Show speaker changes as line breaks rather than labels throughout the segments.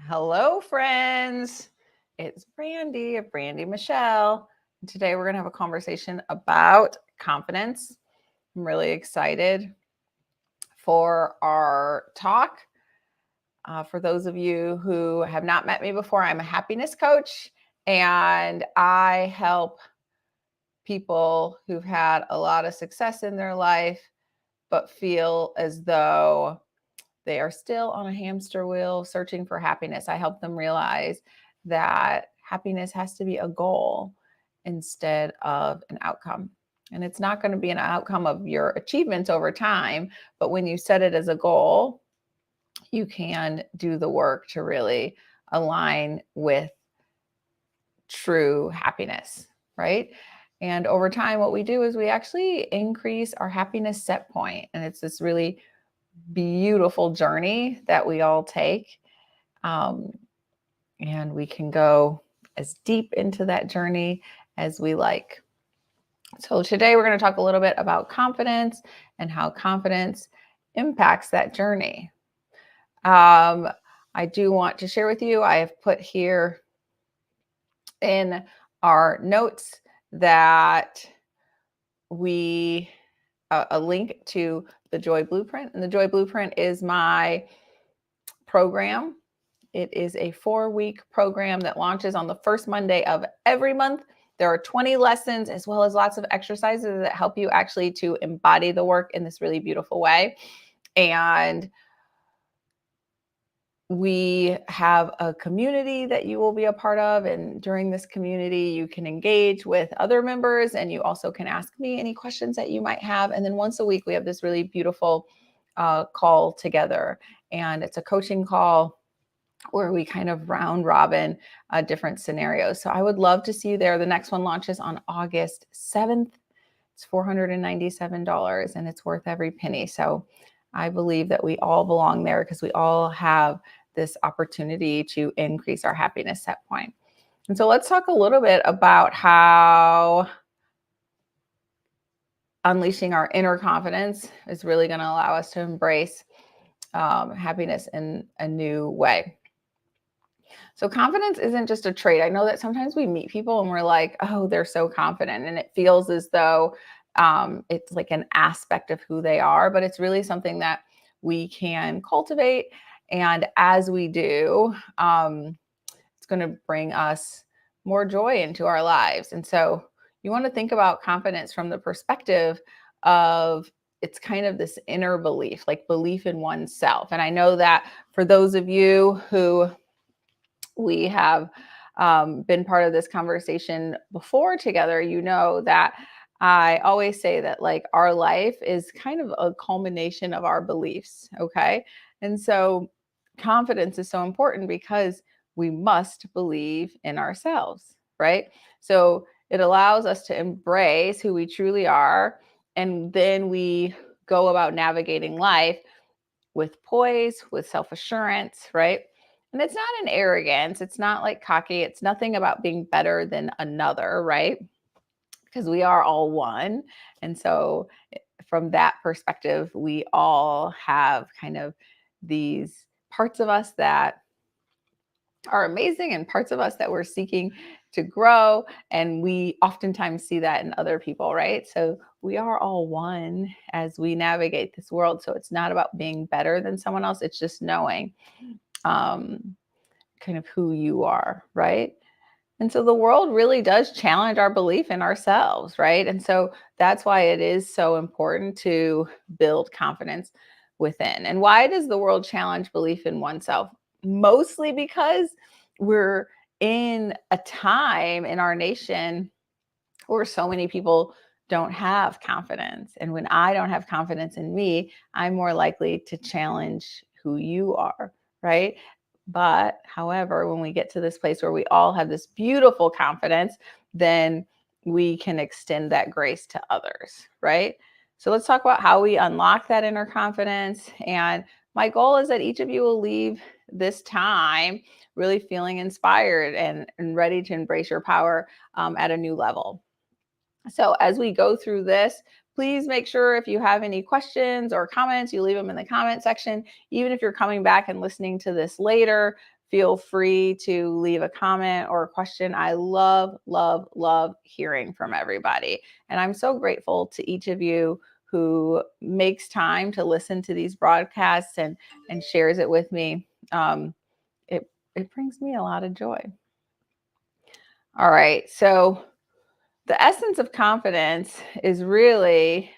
Hello, friends. It's Brandi of Brandi Michelle. And today we're going to have a conversation about confidence. I'm really excited for our talk. For those of you who have not met me before, I'm a happiness coach and I help people who've had a lot of success in their life but feel as though they are still on a hamster wheel searching for happiness. I help them realize that happiness has to be a goal instead of an outcome. And it's not going to be an outcome of your achievements over time, but when you set it as a goal, you can do the work to really align with true happiness, right? And over time, what we do is we actually increase our happiness set point. And it's this really beautiful journey that we all take. Um, and we can go as deep into that journey as we like. So, today we're going to talk a little bit about confidence and how confidence impacts that journey. I do want to share with you, I have put here in our notes that we a link to the Joy Blueprint. And the Joy Blueprint is my program. It is a 4-week program that launches on the first Monday of every month. There are 20 lessons as well as lots of exercises that help you actually to embody the work in this really beautiful way. And we have a community that you will be a part of. And during this community, you can engage with other members and you also can ask me any questions that you might have. And then once a week, we have this really beautiful call together. And it's a coaching call where we kind of round robin different scenarios. So I would love to see you there. The next one launches on August 7th. It's $497 and it's worth every penny. So I believe that we all belong there because we all have this opportunity to increase our happiness set point. And so let's talk a little bit about how unleashing our inner confidence is really going to allow us to embrace happiness in a new way. So confidence isn't just a trait. I know that sometimes we meet people and we're like, oh, they're so confident. And it feels as though it's like an aspect of who they are, but it's really something that we can cultivate. And as we do, it's going to bring us more joy into our lives. And so you want to think about confidence from the perspective of it's kind of this inner belief, like belief in oneself. And I know that for those of you who we have been part of this conversation before together, you know that I always say that like our life is kind of a culmination of our beliefs. Okay. And so confidence is so important because we must believe in ourselves, right? So it allows us to embrace who we truly are. And then we go about navigating life with poise, with self assurance, right? And it's not an arrogance. It's not like cocky. It's nothing about being better than another, right? Because we are all one. And so, from that perspective, we all have kind of these parts of us that are amazing and parts of us that we're seeking to grow. And we oftentimes see that in other people, right? So we are all one as we navigate this world. So it's not about being better than someone else. It's just knowing kind of who you are, right? And so the world really does challenge our belief in ourselves, right? And so that's why it is so important to build confidence within. And why does the world challenge belief in oneself? Mostly because we're in a time in our nation where so many people don't have confidence. And when I don't have confidence in me, I'm more likely to challenge who you are, right? But however, when we get to this place where we all have this beautiful confidence, then we can extend that grace to others, right? So let's talk about how we unlock that inner confidence. And my goal is that each of you will leave this time really feeling inspired and ready to embrace your power at a new level. So as we go through this, please make sure if you have any questions or comments, you leave them in the comment section. Even if you're coming back and listening to this later, feel free to leave a comment or a question. I love, love, love hearing from everybody. And I'm so grateful to each of you who makes time to listen to these broadcasts and shares it with me. It brings me a lot of joy. All right, so the essence of confidence is really,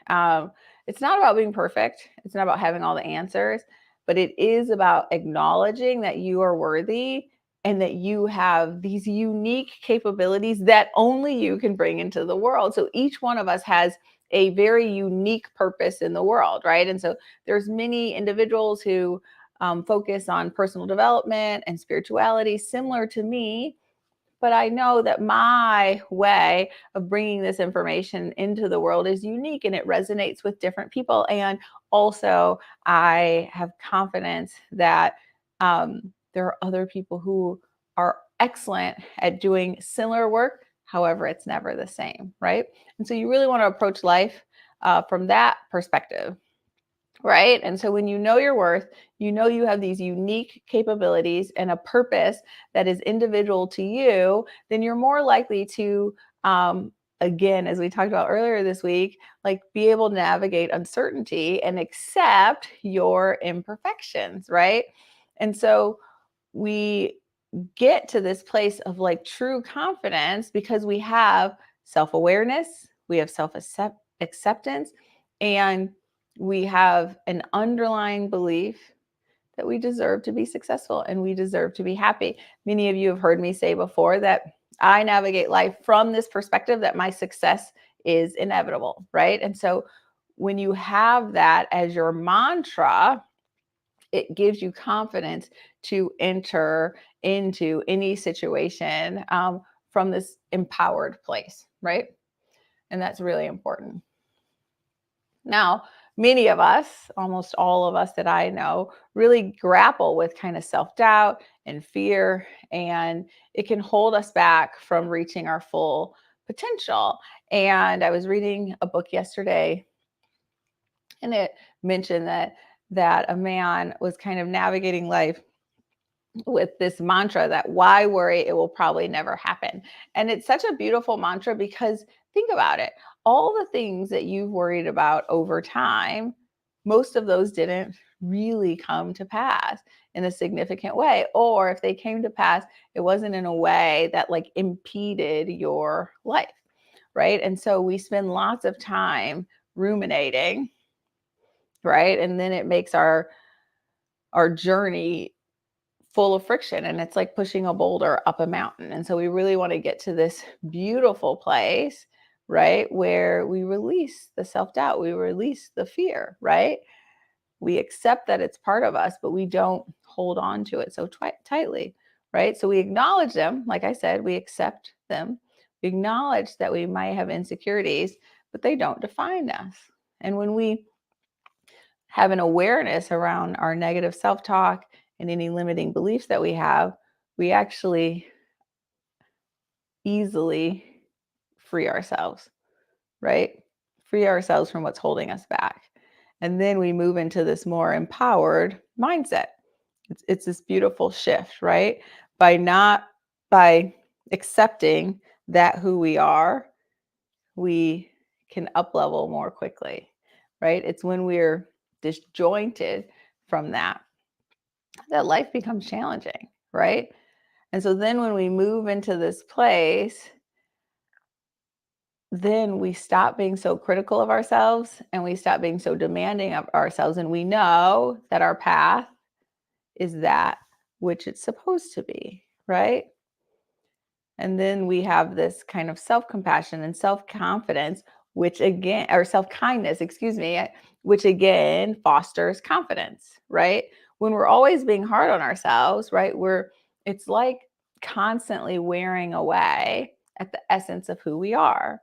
it's not about being perfect. It's not about having all the answers, but it is about acknowledging that you are worthy and that you have these unique capabilities that only you can bring into the world. So each one of us has a very unique purpose in the world, right? And so there's many individuals who focus on personal development and spirituality, similar to me, but I know that my way of bringing this information into the world is unique and it resonates with different people. And also, I have confidence that there are other people who are excellent at doing similar work. However, it's never the same, right? And so, you really want to approach life from that perspective. Right. And so when you know your worth, you know you have these unique capabilities and a purpose that is individual to you, then you're more likely to, again, as we talked about earlier this week, like be able to navigate uncertainty and accept your imperfections. Right. And so we get to this place of like true confidence because we have self awareness, we have self acceptance, and we have an underlying belief that we deserve to be successful and we deserve to be happy. Many of you have heard me say before that I navigate life from this perspective that my success is inevitable, right? And so when you have that as your mantra, it gives you confidence to enter into any situation from this empowered place, right? And that's really important. Now, many of us, almost all of us that I know, really grapple with kind of self doubt and fear, and it can hold us back from reaching our full potential. And I was reading a book yesterday, and it mentioned that a man was kind of navigating life with this mantra that why worry, it will probably never happen. And it's such a beautiful mantra because think about it, all the things that you've worried about over time, most of those didn't really come to pass in a significant way, or if they came to pass, it wasn't in a way that like impeded your life, right? And so we spend lots of time ruminating, right? And then it makes our journey full of friction, and it's like pushing a boulder up a mountain. And so we really want to get to this beautiful place, right, where we release the self-doubt, we release the fear, right? We accept that it's part of us, but we don't hold on to it so tightly, right? So we acknowledge them, like I said, we accept them, we acknowledge that we might have insecurities, but they don't define us. And when we have an awareness around our negative self-talk and any limiting beliefs that we have, we actually easily free ourselves, right? Free ourselves from what's holding us back. And then we move into this more empowered mindset. It's this beautiful shift, right? By accepting that who we are, we can up level more quickly, right? It's when we're disjointed from that life becomes challenging, right? And so then when we move into this place, then we stop being so critical of ourselves and we stop being so demanding of ourselves. And we know that our path is that which it's supposed to be, right? And then we have this kind of self-compassion and self-confidence, which again, or self-kindness, excuse me, which again fosters confidence, right? When we're always being hard on ourselves, right? It's like constantly wearing away at the essence of who we are.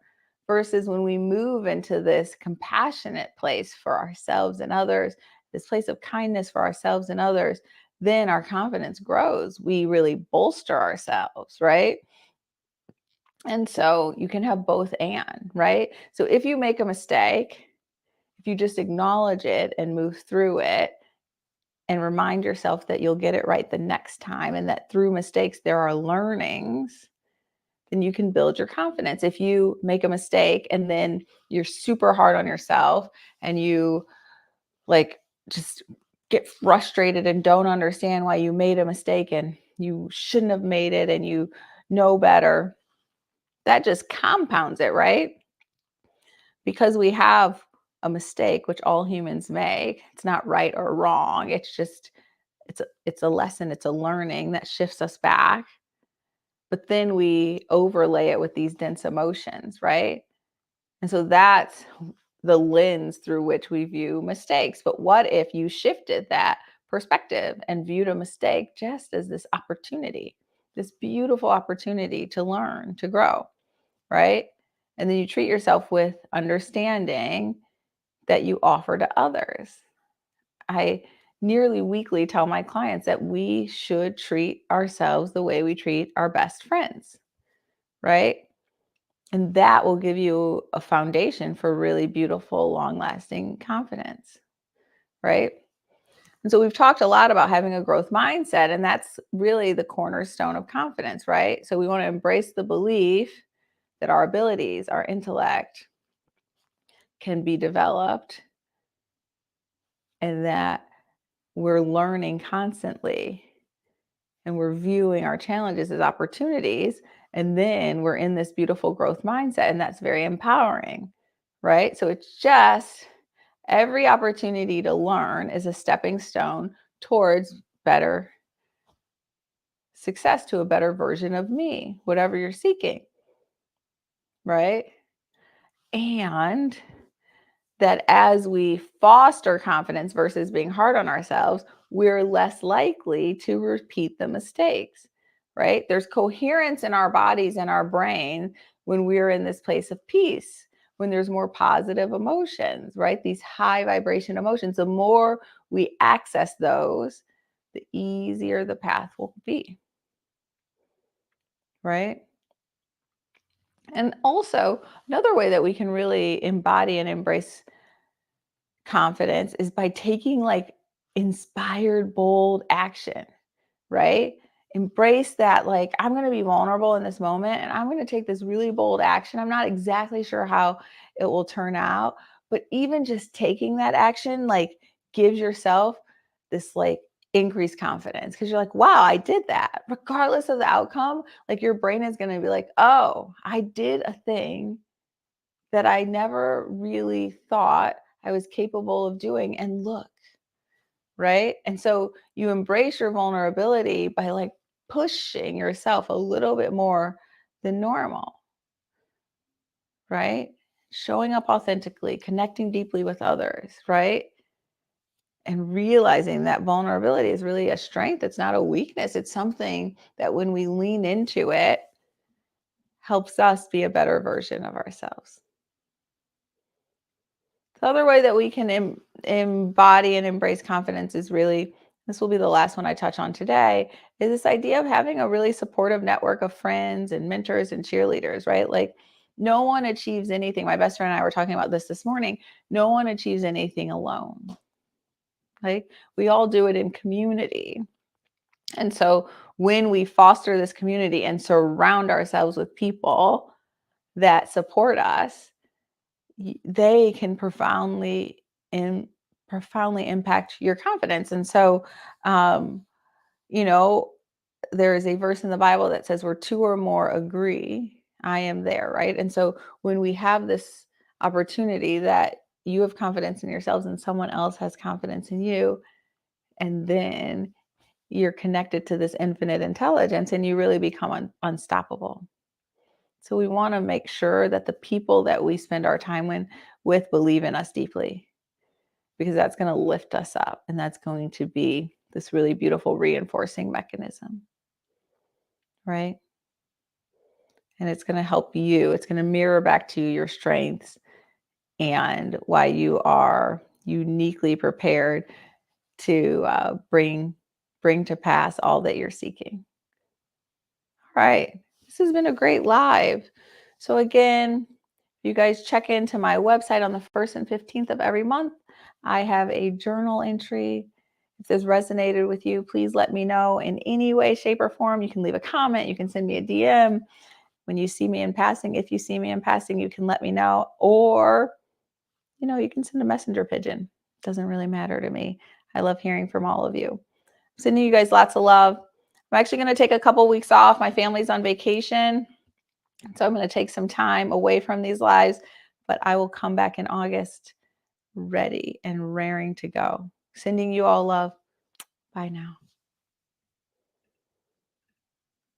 Versus when we move into this compassionate place for ourselves and others, this place of kindness for ourselves and others, then our confidence grows. We really bolster ourselves, right? And so you can have both and, right? So if you make a mistake, if you just acknowledge it and move through it and remind yourself that you'll get it right the next time, and that through mistakes there are learnings, then you can build your confidence. If you make a mistake and then you're super hard on yourself and you like just get frustrated and don't understand why you made a mistake and you shouldn't have made it and you know better, that just compounds it, right? Because we have a mistake, which all humans make. It's not right or wrong. It's just it's a lesson, it's a learning that shifts us back. But then we overlay it with these dense emotions, right? And so that's the lens through which we view mistakes. But what if you shifted that perspective and viewed a mistake just as this opportunity, this beautiful opportunity to learn, to grow, right? And then you treat yourself with understanding that you offer to others. I nearly weekly tell my clients that we should treat ourselves the way we treat our best friends, right? And that will give you a foundation for really beautiful, long lasting confidence, right? And so we've talked a lot about having a growth mindset, and that's really the cornerstone of confidence, right? So we want to embrace the belief that our abilities, our intellect can be developed, and that we're learning constantly and we're viewing our challenges as opportunities. And then we're in this beautiful growth mindset, and that's very empowering, right? So it's just every opportunity to learn is a stepping stone towards better success, to a better version of me, whatever you're seeking, right? And that as we foster confidence versus being hard on ourselves, we're less likely to repeat the mistakes, right? There's coherence in our bodies and our brain when we're in this place of peace, when there's more positive emotions, right? These high vibration emotions, the more we access those, the easier the path will be, right? And also, another way that we can really embody and embrace confidence is by taking like inspired, bold action, right? Embrace that, like, I'm going to be vulnerable in this moment and I'm going to take this really bold action. I'm not exactly sure how it will turn out, but even just taking that action, like, gives yourself this like increased confidence because you're like, wow, I did that. Regardless of the outcome, like, your brain is going to be like, oh, I did a thing that I never really thought I was capable of doing. And look, right? And so you embrace your vulnerability by like pushing yourself a little bit more than normal, right? Showing up authentically, connecting deeply with others, right? And realizing that vulnerability is really a strength. It's not a weakness. It's something that when we lean into it, helps us be a better version of ourselves. The other way that we can embody and embrace confidence is really, this will be the last one I touch on today, is this idea of having a really supportive network of friends and mentors and cheerleaders, right? Like, no one achieves anything. My best friend and I were talking about this morning. No one achieves anything alone. Like, we all do it in community. And so when we foster this community and surround ourselves with people that support us, they can profoundly impact your confidence. And so, um, you know, there is a verse in the Bible that says, where two or more agree, I am there, right? And so when we have this opportunity that you have confidence in yourselves and someone else has confidence in you, and then you're connected to this infinite intelligence and you really become unstoppable. So we want to make sure that the people that we spend our time with believe in us deeply, because that's going to lift us up and that's going to be this really beautiful reinforcing mechanism, right? And it's going to help you. It's going to mirror back to you your strengths and why you are uniquely prepared to bring to pass all that you're seeking. All right. This has been a great live. So again, you guys check into my website on the 1st and 15th of every month. I have a journal entry If this resonated with you, please let me know in any way, shape, or form. You can leave a comment. You can send me a DM. When you see me in passing, if you see me in passing, you can let me know. Or, you can send a messenger pigeon. It doesn't really matter to me. I love hearing from all of you. I'm sending you guys lots of love. I'm actually going to take a couple weeks off. My family's on vacation. So I'm going to take some time away from these lives, but I will come back in August ready and raring to go. Sending you all love. Bye now.